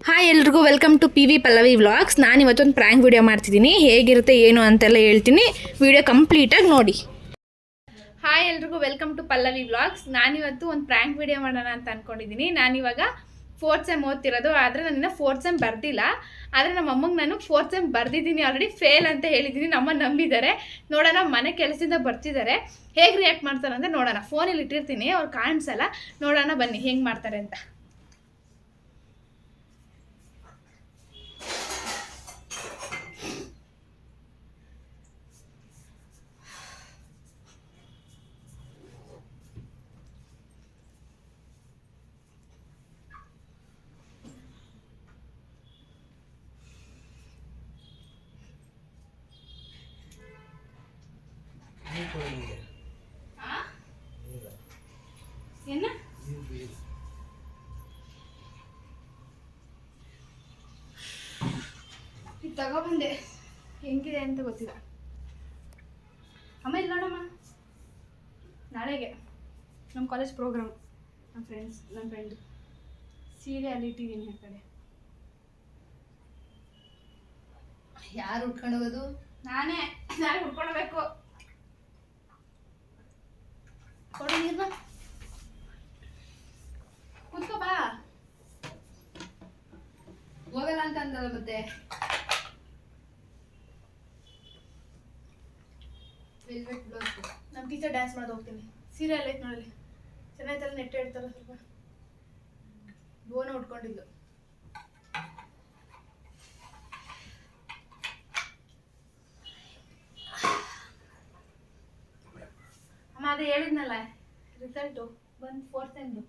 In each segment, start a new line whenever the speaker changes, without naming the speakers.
Hi ಎಲ್ರಿಗೂ welcome to P V Pallavi vlogs. ನಾನು ಇವತ್ತೊಂದು ಪ್ರ್ಯಾಂಕ್ ವಿಡಿಯೋ ಮಾಡ್ತಿದ್ದೀನಿ. ಹೇಗಿರುತ್ತೆ ಏನು ಅಂತೆಲ್ಲ ಹೇಳ್ತೀನಿ, ವಿಡಿಯೋ ಕಂಪ್ಲೀಟಾಗಿ ನೋಡಿ. ಹಾಯ್ ಎಲ್ರಿಗೂ ವೆಲ್ಕಮ್ ಟು ಪಲ್ಲವಿ ವ್ಲಾಗ್ಸ್. ನಾನಿವತ್ತು ಒಂದು ಪ್ರ್ಯಾಂಕ್ ವಿಡಿಯೋ ಮಾಡೋಣ ಅಂತ ಅಂದ್ಕೊಂಡಿದ್ದೀನಿ. ನಾನಿವಾಗ 4th ಸೆಮ್ ಓದ್ತಿರೋದು, ಆದರೆ ನಾನು 4th ಸೆಮ್ ಬರ್ದಿಲ್ಲ. ಆದರೆ ನಮ್ಮ ಅಮ್ಮಂಗೆ ನಾನು 4th ಸೆಮ್ ಬರ್ದಿದ್ದೀನಿ, ಆಲ್ರೆಡಿ ಫೇಲ್ ಅಂತ ಹೇಳಿದ್ದೀನಿ. ನಮ್ಮ ನಂಬಿದ್ದಾರೆ. ನೋಡೋಣ, ಮನೆ ಕೆಲಸದಿಂದ ಬರ್ತಿದ್ದಾರೆ, ಹೇಗೆ ರಿಯಾಕ್ಟ್ ಮಾಡ್ತಾರೆ ಅಂತ ನೋಡೋಣ. ಫೋನಲ್ಲಿ ಇಟ್ಟಿರ್ತೀನಿ, ಅವ್ರು ಕಾಣಿಸಲ್ಲ. ನೋಡೋಣ ಬನ್ನಿ ಹೆಂಗೆ ಮಾಡ್ತಾರೆ ಅಂತ. என்ன ಇದು ತಗೊಬಂದೆ, ಹೆಂಗಿದೆ ಅಂತ ಗೊತ್ತಿಲ್ಲ. ಅಮ್ಮ ಇಲ್ಲ ನೋಡಮ್ಮ, ನಾಳೆಗೆ ನಮ್ಮ ಕಾಲೇಜ್ ಪ್ರೋಗ್ರಾಮ್. ನಮ್ಮ ಫ್ರೆಂಡ್ ಸೀರೆ ಅಲ್ಲಿ ಇಟ್ಟಿದ್ದೀನಿ ಆ ಕಡೆ.
ಯಾರು ಉಟ್ಕೊಂಡು ಹೋಗೋದು?
ನಾನೇ ಉಟ್ಕೊಳ್ಬೇಕು. ಕೊಡು ನೀರ್ನ, ಕೂತ್ಕೋ ಬಾ.
ಹೋಗಲ್ಲ ಅಂತ ಅಂದಲ್ಲ ಮತ್ತೆ. ವೆಲ್ವೆಟ್ ಬ್ಲೌಸ್
ನಮ್ಮ ಟೀಚರ್ ಡ್ಯಾನ್ಸ್ ಮಾಡೋದು ಹೋಗ್ತೀನಿ. ಸೀರೆ ಎಲ್ಲ ಐತೆ ನೋಡಲಿ, ಚೆನ್ನಾಯ್ತಲ್ಲ, ನೆಟ್ಟೆ ಇಡ್ತಾರೆ. ಸ್ವಲ್ಪ ಬೋನ ಉಟ್ಕೊಂಡಿದ್ದು. ಅಮ್ಮ ಅದೇ ಹೇಳಿದ್ನಲ್ಲ, ರಿಸಲ್ಟು ಬಂದು 4th ಸೆಮ್ದು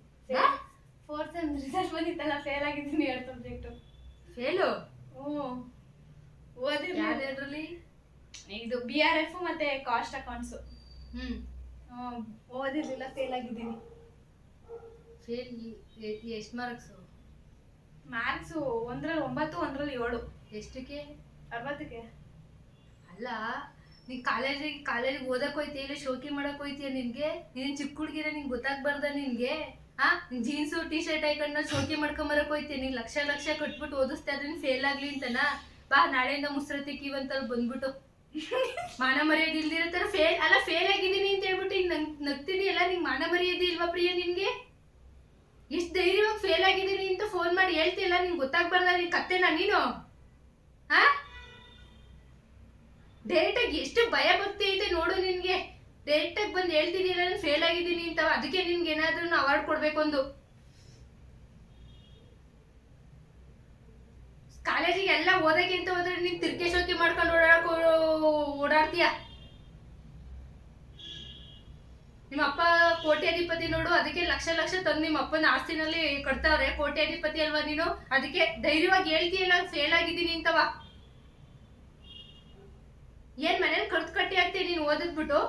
ರಿಸಲ್ಟ್ ಬಂದಿತ್ತಲ್ಲ, ಫೇಲ್ ಆಗಿದ್ದೀನಿ 2 ಸಬ್ಜೆಕ್ಟು.
ಫೇಲು?
ಹ್ಞೂ,
ಯಾವ್ದ್ರಲ್ಲಿ?
ಇದು BRF ಮತ್ತೆ ಕಾಸ್ಟ್ ಅಕೌಂಟ್ಸು. ಓದಿರ್ಲಿಲ್ಲ, ಫೇಲ್ ಆಗಿದ್ದೀನಿ.
ಫೇಲ್ ಎಷ್ಟು ಮಾರ್ಕ್ಸು?
ಮ್ಯಾಥ್ಸು 1ರಲ್ಲಿ 9, 1ರಲ್ಲಿ 7.
ಎಷ್ಟಕ್ಕೆ?
60ಕ್ಕೆ.
ಅಲ್ಲ, ನೀನ್ ಕಾಲೇಜಿಗೆ ಓದಕ್ ಹೋಯ್ತೀಯ, ಇಲ್ಲ ಶೋಕಿ ಮಾಡಕ್ ಹೋಯ್ತೀಯ? ನಿನ್ಗೆ ನೀನ್ ಚಿಕ್ಕ ಹುಡುಗಿರ, ನಿಂಗೆ ಗೊತ್ತಾಗ್ಬಾರ್ದ ನಿನ್ಗೆ? ಜೀನ್ಸು ಟೀ ಶರ್ಟ್ ಹಾಕೊಂಡು ಶೋಕಿ ಮಾಡ್ಕೊಂಬರಕ್ ಹೋಯ್ತೀಯ? ನೀನ್ ಲಕ್ಷ ಕಟ್ಬಿಟ್ಟು ಓದಿಸ್ತಾ ಇದ್ರೆ ನೀನ್ ಫೇಲ್ ಆಗ್ಲಿ ಅಂತನಾ? ಬಾ, ನಾಳೆಯಿಂದ ಮುಸ್ರತಿಕ್ಕಿವಂತಲ್ಲಿ ಬಂದ್ಬಿಟ್ಟು ಮಾನ ಮರ್ಯಾದೆ ಇಲ್ದಿರೋ ತರ ಫೇಲ್ ಆಗಿದ್ದೀನಿ ಅಂತ ಹೇಳ್ಬಿಟ್ಟು ಈಗ ನಗ್ತಿದೀಯಲ್ಲ. ನಿಂಗೆ ಮಾನ ಮರ್ಯಾದೆ ಇಲ್ವಾ ಪ್ರಿಯ? ನಿನ್ಗೆ ಎಷ್ಟು ಧೈರ್ಯವಾಗಿ ಫೇಲ್ ಆಗಿದ್ದೀನಿ ಅಂತ ಫೋನ್ ಮಾಡಿ ಹೇಳ್ತಿಯಲ್ಲ, ನಿಂಗೆ ಗೊತ್ತಾಗ್ಬಾರ್ದ? ನೀನ್ ಕತ್ತೆನಾ ನೀನು? ಡೈರೆಕ್ಟಾಗಿ ಎಷ್ಟು ಭಯ ಭಕ್ತಿ ಐತೆ ನೋಡು ನಿನ್ಗೆ. ಡೈರೆಕ್ಟಾಗಿ ಬಂದು ಹೇಳ್ತಿದೀಯಲ್ಲ ನಾನು ಫೇಲ್ ಆಗಿದ್ದೀನಿ ಅಂತ. ಅದಕ್ಕೆ ನಿನ್ಗೆ ಏನಾದ್ರೂ ಅವಾರ್ಡ್ ಕೊಡ್ಬೇಕು. ಒಂದು ಕಾಲೇಜಿಗೆ ಎಲ್ಲ ಓದಕ್ಕೆ ಅಂತ ಹೋದ್ರೆ ನೀನ್ ತಿರ್ಕೆ ಶೋಕಿ ಮಾಡ್ಕೊಂಡು ಓಡಾಡ್ತೀಯ. ನಿಮ್ಮ ಅಪ್ಪ ಕೋಟ್ಯಾಧಿಪತಿ ನೋಡು, ಅದಕ್ಕೆ ಲಕ್ಷ ತಂದು ನಿಮ್ಮ ಅಪ್ಪನ ಆಸ್ತಿನಲ್ಲಿ ಕಟ್ತಾವ್ರೆ. ಕೋಟ್ಯಾಧಿಪತಿ ಅಲ್ವಾ ನೀನು? ಅದಕ್ಕೆ ಧೈರ್ಯವಾಗಿ ಹೇಳ್ತೀಯಲ್ಲ ಫೇಲ್ ಆಗಿದ್ದೀನಿ ಅಂತವ. ಏನ್ ಮನೇಲಿ ಕಟ್ಟಿ ಆಗ್ತೀಯ ನೀನು ಓದಿದ್ಬಿಟ್ಟು?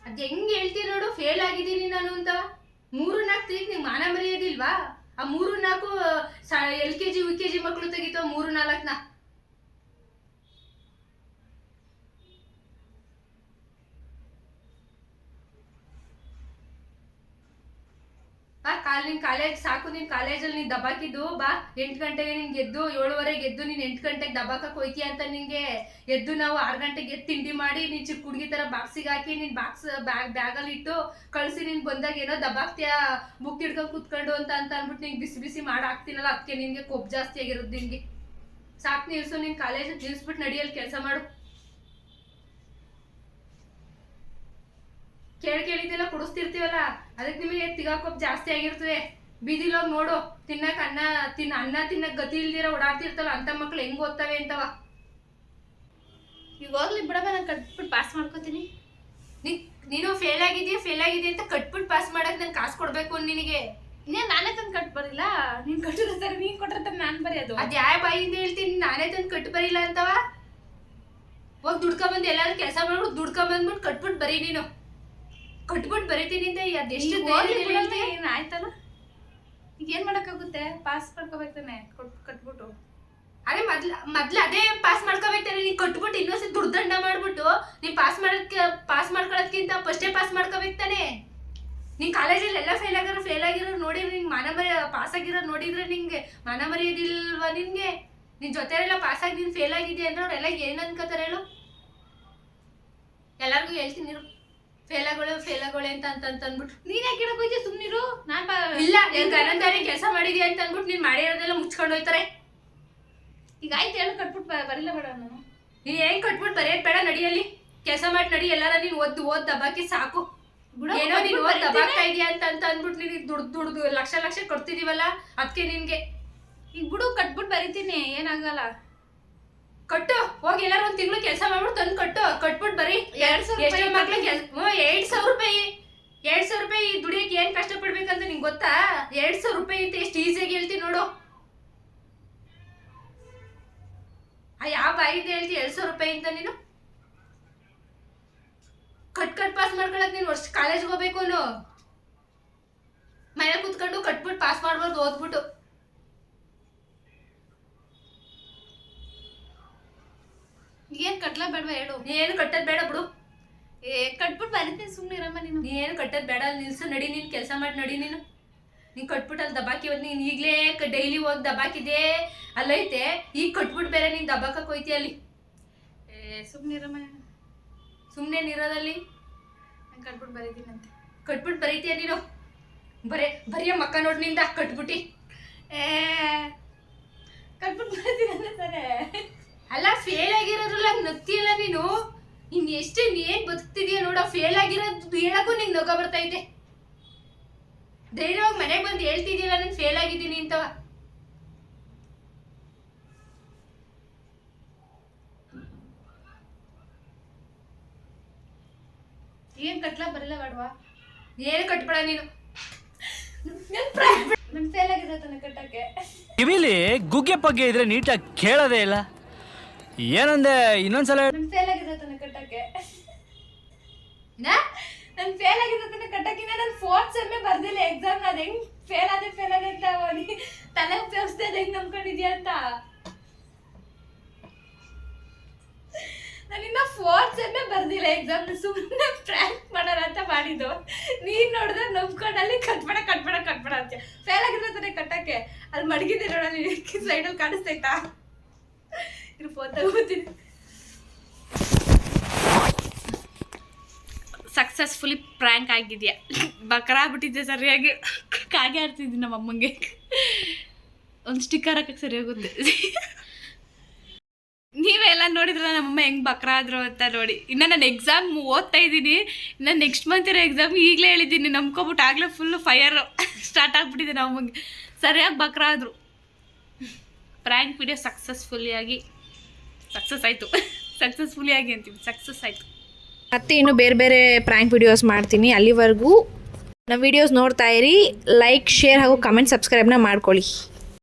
ಅದ್ ಹೆಂಗ್ ಹೇಳ್ತೀಯ ನೋಡು, ಫೇಲ್ ಆಗಿದ್ದೀನಿ ನಾನು ಅಂತ. 3-4 ತೆಗಿಕ್ ನಿಂಗೆ ಮಾನ ಮರ್ಯಾದಿಲ್ವಾ? ಆ 3-4 LKG UKG ಮಕ್ಳು ತೆಗಿತಾವ 3-4ನ. ಬಾ, ನಿನ್ ಕಾಲೇಜ್ ಸಾಕು. ನಿನ್ ಕಾಲೇಜಲ್ಲಿ ನೀನ್ ದಬಾಕಿದ್ದು ಬಾ. 8 ಗಂಟೆಗೆ ನಿನ್ಗೆ ಎದ್ದು 7:30 ಎದ್ದು ನೀನ್ 8 ಗಂಟೆಗೆ ದಬಾಕಕ್ ಹೋಯ್ತೀಯ ಅಂತ ನಿಂಗೆ ಎದ್ದು ನಾವು 6 ಗಂಟೆಗೆ ಎದ್ದು ತಿಂಡಿ ಮಾಡಿ ನೀನ್ ಚಿಕ್ಕ ಹುಡುಗಿ ತರ ಬಾಕ್ಸಿಗೆ ಹಾಕಿ ನಿನ್ ಬ್ಯಾಗಲ್ಲಿ ಇಟ್ಟು ಕಳ್ಸಿ ನೀನ್ ಬಂದಾಗ ಏನೋ ದಬಾಕ್ತೀಯ ಬುಕ್ ಹಿಡ್ಕೊಂಡು ಕುತ್ಕೊಂಡು ಅಂತ ಅಂದ್ಬಿಟ್ಟು ನಿಂಗೆ ಬಿಸಿ ಮಾಡಿ ಹಾಕ್ತೀನಲ್ಲ, ಅದಕ್ಕೆ ನಿನ್ಗೆ ಕೊಬ್ಬು ಜಾಸ್ತಿ ಆಗಿರೋದು. ನಿನ್ಗೆ ಸಾಕು, ನಿಲ್ಸು. ನಿನ್ ಕಾಲೇಜ್ ನಿಲ್ಸ್ಬಿಟ್ಟು ನಡಿಯಲ್ಲಿ ಕೆಲಸ ಮಾಡು. ಕೇಳಿದೆಲ್ಲ ಕುಡಿಸ್ತಿರ್ತೀವಲ್ಲ, ಅದಕ್ಕೆ ನಿಮಗೆ ತಿಗಾಕೊಬ್ಬು ಜಾಸ್ತಿ ಆಗಿರ್ತದೆ. ಬೀದಿಲೋಗಿ ನೋಡು, ಅನ್ನ ತಿನ್ನಕ್ ಗತಿ ಇಲ್ದಿರ ಓಡಾಡ್ತಿರ್ತಲ್ಲ, ಅಂತ ಮಕ್ಳು ಹೆಂಗ್ ಓದ್ತವೆ ಅಂತವ. ಈಗ ಹೋಗ್ಲಿ ಬಿಡಮ್ಮ, ನಾನು ಕಟ್ಬಿಟ್ಟು ಪಾಸ್ ಮಾಡ್ಕೋತೀನಿ. ನೀನು ಫೇಲ್ ಆಗಿದೀಯ ಅಂತ ಕಟ್ಬಿಟ್ಟು ಪಾಸ್ ಮಾಡಕ್ ನನ್ ಕಾಸು ಕೊಡ್ಬೇಕು ನಿನಗೆ. ನಾನೇ ತಂದು ಕಟ್ ಬರಿಲ್ಲ, ನೀನ್ ಕಟ್ಟಿರ್ತಾರೆ, ನೀನ್ ಕೊಟ್ಟಿರ್ತಾರೆ, ನಾನ್ ಬರೆಯೋದು. ಅದ್ ಯಾವ ಬಾಯಿಂದ ಹೇಳ್ತೀನಿ ನಾನೇ ತಂದು ಕಟ್ ಬರಿಲ್ಲ ಅಂತವ? ಹೋಗಿ ದುಡ್ಕೊಂಬಂದು ಎಲ್ಲಾರು ಕೆಲಸ ಮಾಡ್ಬಿಟ್ಟು ದುಡ್ಕೊಂಬಂದ್ಬಿಟ್ಟು ಕಟ್ಬಿಟ್ಟು ಬರೀ. ನೀನು ಕಟ್ಬಿಟ್ಟು ಬರೀತೀನಿ ಅಂತ ಅದೆಷ್ಟು ಆಯ್ತಲ್ಲ. ಈಗ ಏನ್ ಮಾಡಕ್ಕಾಗುತ್ತೆ? ಪಾಸ್ ಮಾಡ್ಕೋಬೇಕಾನೆ ಕಟ್ಬಿಟ್ಟು. ಅದೇ ಮೊದ್ಲು ಅದೇ ಪಾಸ್ ಮಾಡ್ಕೋಬೇಕು. ನೀನ್ ಕಟ್ಬಿಟ್ಟು ಇನ್ನೊಂದ್ಸತಿ ದುಡ್ಡು ದಂಡ ಮಾಡ್ಬಿಟ್ಟು ನೀನ್ ಪಾಸ್ ಮಾಡ್ಕೊಳಕ್ ನೀನ್ ಕಾಲೇಜಲ್ಲಿ ಎಲ್ಲ ಫೇಲ್ ಆಗಿರೋ ನೋಡಿದ್ರೆ ನಿಂಗೆ ಮಾನ ಮರ್ಯ ಪಾಸ್ ಆಗಿರೋ ನೋಡಿದ್ರೆ ನಿಂಗೆ ಮಾನ ಮರ್ಯಾದಿಲ್ವಾ ನಿನ್ಗೆ? ನಿನ್ ಜೊತೆ ಎಲ್ಲ ಪಾಸ್ ಆಗಿ ನೀನ್ ಫೇಲ್ ಆಗಿದ್ಯಾ ಅಂದ್ರೆ ಅವ್ರೆಲ್ಲ ಏನ್ ಅನ್ಕೋತಾರೆ ಹೇಳು? ಎಲ್ಲಾರ್ಗು ಹೇಳ್ತೀನಿ ಫೇಲಾಗೋಳೆ ಅಂತ ಅಂದ್ಬಿಟ್ಟು ನೀನ್ ಯಾಕೆ ಕೇಳಕ್ ಹೋಯ್ತೀಯ? ಸುಮ್ನಿರು. ಇಲ್ಲ ನೀನ್ ಗನಂದಾರಿ ಕೆಲಸ ಮಾಡಿದ್ಯಾ ಅಂತ ಅಂದ್ಬಿಟ್ಟು ನೀನ್ ಮಾಡಿರೋದೆಲ್ಲ ಮುಚ್ಕೊಂಡು ಹೋಯ್ತಾರೆ.
ಈಗ ಆಯ್ತು ಹೇಳು, ಕಟ್ಬಿಟ್ಟು ಬರಿಲ್ಲ ಬೇಡ ನಾನು.
ನೀನ್ ಏನ್ ಕಟ್ಬಿಟ್ಟು ಬರೆಯೋದ್ ಬೇಡ, ನಡಿಯಲ್ಲಿ ಕೆಲಸ ಮಾಡಿ ನಡಿ. ಎಲ್ಲಾರ ನೀನ್ ಓದ್ ದಬಾಕಿ ಸಾಕು. ಏನೋ ನೀನ್ ಓದ್ ದಬಾಕ್ತಾ ಇದೀಯ ಅಂತ ಅಂದ್ಬಿಟ್ಟು ನೀನ್ ದುಡ್ದು ಲಕ್ಷ ಕೊಡ್ತಿದೀವಲ್ಲ ಅದಕ್ಕೆ ನಿನ್ಗೆ.
ಈಗ ಬಿಡು, ಕಟ್ಬಿಟ್ಟು ಬರಿತೀನಿ, ಏನಾಗಲ್ಲ.
ಕಟ್ಟು ಹೋಗಿ ಎಲ್ಲಾರು ಒಂದ್ ತಿಂಗಳು ಕೆಲಸ ಮಾಡ್ಬಿಟ್ಟು ತಂದು ಕಟ್ಬಿಟ್ಟು ಬರೀ. 2,000 ಮಕ್ಳಿಗೆ 2,000 ರೂಪಾಯಿ 2,000 ರೂಪಾಯಿ ದುಡಿಯಕ್ಕೆ ಏನ್ ಕಷ್ಟ ಪಡ್ಬೇಕಂತ ನಿಂಗೆ ಗೊತ್ತಾ? 2,000 ರೂಪಾಯಿ ಅಂತ ಎಷ್ಟು ಈಸಿಯಾಗಿ ಹೇಳ್ತೀನಿ ನೋಡು. ಯಾವ ಬಾಯಿಂದ ಹೇಳ್ತಿ 2,000 ರೂಪಾಯಿ ಅಂತ ನೀನು? ಕಟ್ ಪಾಸ್ ಮಾಡ್ಕೊಳಕ್ ನೀನು ವರ್ಷ ಕಾಲೇಜ್ಗೆ ಹೋಗ್ಬೇಕು ಅನ್ನೋ ಮನೆ ಕುತ್ಕೊಂಡು ಕಟ್ಬಿಟ್ಟು ಪಾಸ್ ಮಾಡ್ಬಾರ್ದು ಓದ್ಬಿಟ್ಟು.
ಏನ್ ಕಟ್ಲ ಬೇಡವಾ ಹೇಳು?
ನೀನೇನು ಕಟ್ಟದ್ ಬೇಡ ಬಿಡು.
ಕಟ್ಬಿಟ್ಟು ಬರಿತೀನಿ, ಸುಮ್ಮನೆ ಇರಮ್ಮ ನೀನು.
ನೀನೇನು ಕಟ್ಟದ್ ಬೇಡ, ನಿಲ್ಸು, ನಡಿ. ನೀನು ಕೆಲಸ ಮಾಡಿ ನಡಿ. ನೀನು ಕಟ್ಬಿಟ್ಟು ಅಲ್ಲಿ ದಬಾಕಿ ಹೋದ್. ನೀನು ಈಗಲೇ ಡೈಲಿ ಹೋಗಿ ದಬಾಕಿದೆ ಅಲ್ಲೈತೆ, ಈಗ ಕಟ್ಬಿಟ್ಟು ಬೇರೆ ನೀನು ದಬಾಕಕ್ಕೆ ಹೋಯ್ತಿ ಅಲ್ಲಿ.
ಸುಮ್ಮನೆ ಇರಮ್ಮ.
ಸುಮ್ಮನೆ ನಿರೋದಲ್ಲಿ
ನಾನು ಕಟ್ಬಿಟ್ಟು ಬರೀತೀನಂತೆ.
ಕಟ್ಬಿಟ್ಟು ಬರೀತೀಯ ನೀನು? ಬರಿಯ ಮಕ್ಕ ನೋಡಿ ನಿಂದ ಕಟ್ಬಿಟ್ಟು.
ಕಟ್ಬಿಟ್ಟು ಬರೀತೀನಿ ತಾನೆ.
ಅಲ್ಲ, ಫೇಲ್ ಆಗಿರೋದ್ರಲ್ಲ ನಗ್ತಿಯಲ್ಲ ನೀನು. ಇನ್ ಎಷ್ಟು ಏನ್ ಬದುಕ್ತಿದೀಯ ನೋಡ. ಫೇಲ್ ಆಗಿರೋದು ಹೇಳಕ್ಕೂ ನಿಂಗೆ ನಗ ಬರ್ತೈತೆ. ಧೈರ್ಯವಾಗಿ ಮನೆಗೆ ಬಂದು ಹೇಳ್ತಿದ್ಯಲ್ಲ ನಾನು ಫೇಲ್ ಆಗಿದ್ದೀನಿ ಅಂತ.
ಏನ್ ಕಟ್ಲ ಬರಲ್ಲ ಬೇಡವಾ?
ಏನು ಕಟ್ಬೇಡ ನೀನು.
ನನ್ ಫೇಲ್ ಆಗಿದ್ರೆ ತಾನೆ ಕಟ್ಟಕ್ಕೆ.
ಕಿವಿಲಿ ಗುಗ್ಗೆ ಪಗ್ಗೆ ಇದ್ರೆ ನೀಟಾಗಿ ಕೇಳೋದೇ ಇಲ್ಲ. ಏನಂದೆ ಇನ್ನೊಂದ್ಸಲ?
ನನ್ ಫೇಲ್ ಆಗಿದ್ರೆ ತಾನೆ ಕಟ್ಟಕ್ಕೆ. ನನ್ ಫೇಲ್ ಆಗಿದ್ರೆ ತಾನೆ ಕಟ್ಟಕ್ಕಿನ. ನಾನು 4th ಸೆಮ್ಮೆ ಬರ್ದಿಲ್ಲ ಎಕ್ಸಾಮ್. ಅದ್ ಹೆಂಗ್ ಫೇಲ್ ಆದೆ ಅಂತ ತಲೆ ಉಪಯೋಗಿಸ್ದೆ ಹೆಂಗ್ ನಂಬ್ಕೊಂಡಿದ್ಯಾ ಅಂತ. ನಾನಿನ್ನ 4th ಸೆಮ್ಮೆ ಬರ್ದಿಲ್ಲ ಎಕ್ಸಾಮ್. ಸುಮ್ಮನೆ ಪ್ರ್ಯಾಂಕ್ ಮಾಡೋಣ ಅಂತ ಮಾಡಿದ್ದು. ನೀನ್ ನೋಡಿದ್ರೆ ನಂಬ್ಕೊಂಡಲ್ಲಿ ಕಟ್ಬೇಡ ಅಂತ. ಫೇಲ್ ಆಗಿದ್ರೆ ತಾನೆ ಕಟ್ಟಕ್ಕೆ. ಅಲ್ಲಿ ಮಡಗಿದೆ ನೋಡ, ಸೈಡಲ್ಲಿ ಕಾಣಿಸ್ತೈತಾ? ಇರು, ಫೋನ್ ತಗೋತೀನಿ. ಸಕ್ಸಸ್ಫುಲಿ ಪ್ರ್ಯಾಂಕ್ ಆಗಿದ್ಯಾ? ಬಕರಾಗ್ಬಿಟ್ಟಿದ್ದೆ ಸರಿಯಾಗಿ. ಕಾಗೆ ಆಡ್ತಿದ್ದೆ ನಮ್ಮ ಅಮ್ಮಂಗೆ. ಒಂದು ಸ್ಟಿಕ್ಕರ್ ಹಾಕಕ್ಕೆ ಸರಿಯಾಗುತ್ತೆ. ನೀವೆಲ್ಲ ನೋಡಿದ್ರೆ ನಮ್ಮಮ್ಮ ಹೆಂಗೆ ಬಕ್ರಾದ್ರು ಅಂತ ನೋಡಿ. ಇನ್ನು ನಾನು ಎಕ್ಸಾಮ್ ಓದ್ತಾ ಇದ್ದೀನಿ. ಇನ್ನು ನೆಕ್ಸ್ಟ್ ಮಂತ್ ಇರೋ ಎಕ್ಸಾಮ್ ಈಗಲೇ ಹೇಳಿದ್ದೀನಿ. ನಂಬ್ಕೊಬಿಟ್ಟು ಆಗಲೇ ಫುಲ್ಲು ಫೈರ್ ಸ್ಟಾರ್ಟ್ ಆಗಿಬಿಟ್ಟಿದೆ ನಮ್ಮಂಗೆ. ಸರಿಯಾಗಿ ಬಕ್ರಾದ್ರು. ಪ್ರ್ಯಾಂಕ್ ವಿಡಿಯೋ ಸಕ್ಸಸ್ಫುಲಿ ಆಗಿ ಅಂತೀವಿ, ಸಕ್ಸಸ್ ಆಯಿತು. ಮತ್ತೆ ಇನ್ನು ಬೇರೆ ಪ್ರ್ಯಾಂಕ್ ವಿಡಿಯೋಸ್ ಮಾಡ್ತೀನಿ. ಅಲ್ಲಿವರೆಗೂ ನಮ್ಮ ವಿಡಿಯೋಸ್ ನೋಡ್ತಾ ಇರಿ. ಲೈಕ್, ಶೇರ್ ಹಾಗೂ ಕಮೆಂಟ್, ಸಬ್ಸ್ಕ್ರೈಬ್ನ ಮಾಡ್ಕೊಳ್ಳಿ.